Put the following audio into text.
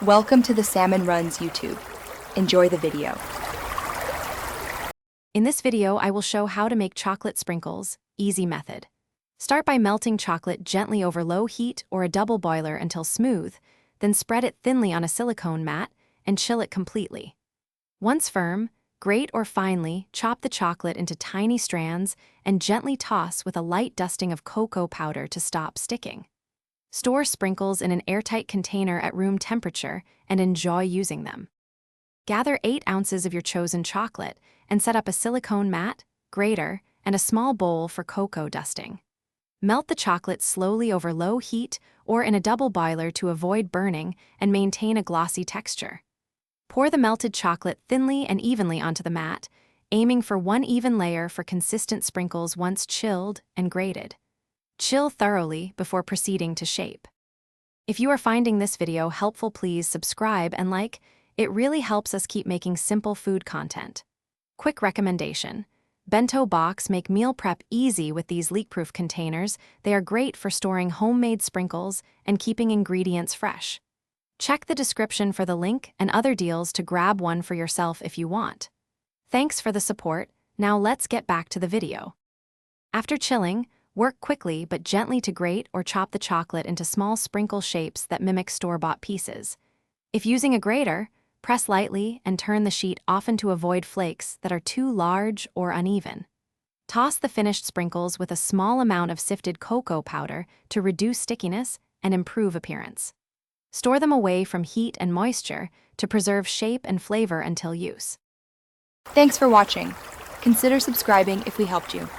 Welcome to the Salmon Runs YouTube. Enjoy the video. In this video, I will show how to make chocolate sprinkles, easy method. Start by melting chocolate gently over low heat or a double boiler until smooth, then spread it thinly on a silicone mat and chill it completely. Once firm, grate or finely chop the chocolate into tiny strands and gently toss with a light dusting of cocoa powder to stop sticking. Store sprinkles in an airtight container at room temperature and enjoy using them. Gather 8 ounces of your chosen chocolate and set up a silicone mat, grater, and a small bowl for cocoa dusting. Melt the chocolate slowly over low heat or in a double boiler to avoid burning and maintain a glossy texture. Pour the melted chocolate thinly and evenly onto the mat, aiming for one even layer for consistent sprinkles once chilled and grated. Chill thoroughly before proceeding to shape. If you are finding this video helpful, please subscribe and like. It really helps us keep making simple food content. Quick recommendation: bento box make meal prep easy with these leak-proof containers. They are great for storing homemade sprinkles and keeping ingredients fresh. Check the description for the link and other deals to grab one for yourself if you want. Thanks for the support. Now let's get back to the video. After chilling, work quickly but gently to grate or chop the chocolate into small sprinkle shapes that mimic store-bought pieces. If using a grater, press lightly and turn the sheet often to avoid flakes that are too large or uneven. Toss the finished sprinkles with a small amount of sifted cocoa powder to reduce stickiness and improve appearance. Store them away from heat and moisture to preserve shape and flavor until use. Thanks for watching. Consider subscribing if we helped you.